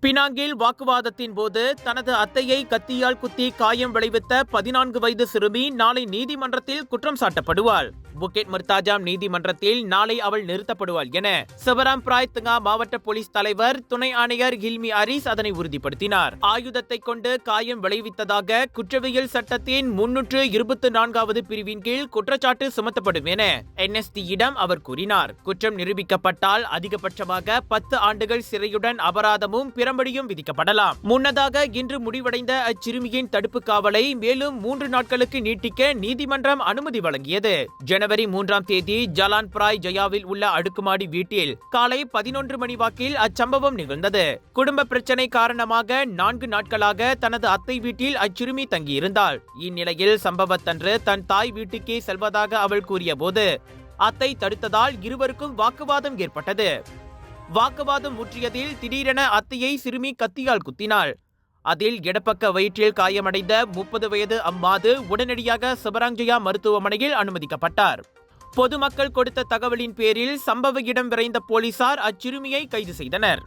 பினாங்கில் வாக்குவாதத்தின் போது தனது அத்தையை கத்தியால் குத்தி காயம் விளைவித்த 14 வயது சிறுமி நாளை நீதிமன்றத்தில் குற்றம் சாட்டப்படுவாள். புக்கெட் முர்தாஜாம் நீதிமன்றத்தில் நாளை அவள் நிறுத்தப்படுவாள் என செபராம் பிராய் தங்கா மாவட்ட போலீஸ் தலைவர் துணை ஆணையர் ஹில்மி அரிஸ் அதனை உறுதிப்படுத்தினார். ஆயுதத்தை கொண்டு காயம் விளைவித்ததாக குற்றவியல் சட்டத்தின் 324வது பிரிவின் கீழ் குற்றச்சாட்டு சுமத்தப்படும் என NST-யிடம் அவர் கூறினார். குற்றம் நிரூபிக்கப்பட்டால் அதிகபட்சமாக 10 ஆண்டுகள் சிறையுடன் அபராதமும் பிரம்படியும் விதிக்கப்படலாம். முன்னதாக இன்று முடிவடைந்த அச்சிறுமியின் தடுப்பு காவலை மேலும் 3 நாட்களுக்கு நீட்டிக்க நீதிமன்றம் அனுமதி வழங்கியது. ஜனவரி 3ஆம் தேதி ஜலான் பிராய் ஜயாவில் உள்ள அடுக்குமாடி வீட்டில் காலை 11 மணி வாக்கில் அச்சம்பவம் நிகழ்ந்தது. குடும்ப பிரச்சனை காரணமாக 4 நாட்களாக தனது அத்தை வீட்டில் அச்சிறுமி தங்கியிருந்தாள். இந்நிலையில் சம்பவத்தன்று தன் தாய் வீட்டுக்கே செல்வதாக அவள் கூறிய போது அத்தை தடுத்ததால் இருவருக்கும் வாக்குவாதம் ஏற்பட்டது. வாக்குவாதம் முற்றியதில் திடீரென அத்தையை சிறுமி கத்தியால் குத்தினாள். அதில் இடப்பக்க வயிற்றில் காயமடைந்த 30 வயது அம்மாது உடனடியாக செபராங்ஜயா மருத்துவமனையில் அனுமதிக்கப்பட்டார். பொதுமக்கள் கொடுத்த தகவலின் பேரில் சம்பவ இடம் விரைந்த போலீசார் அச்சிறுமியை கைது செய்தனர்.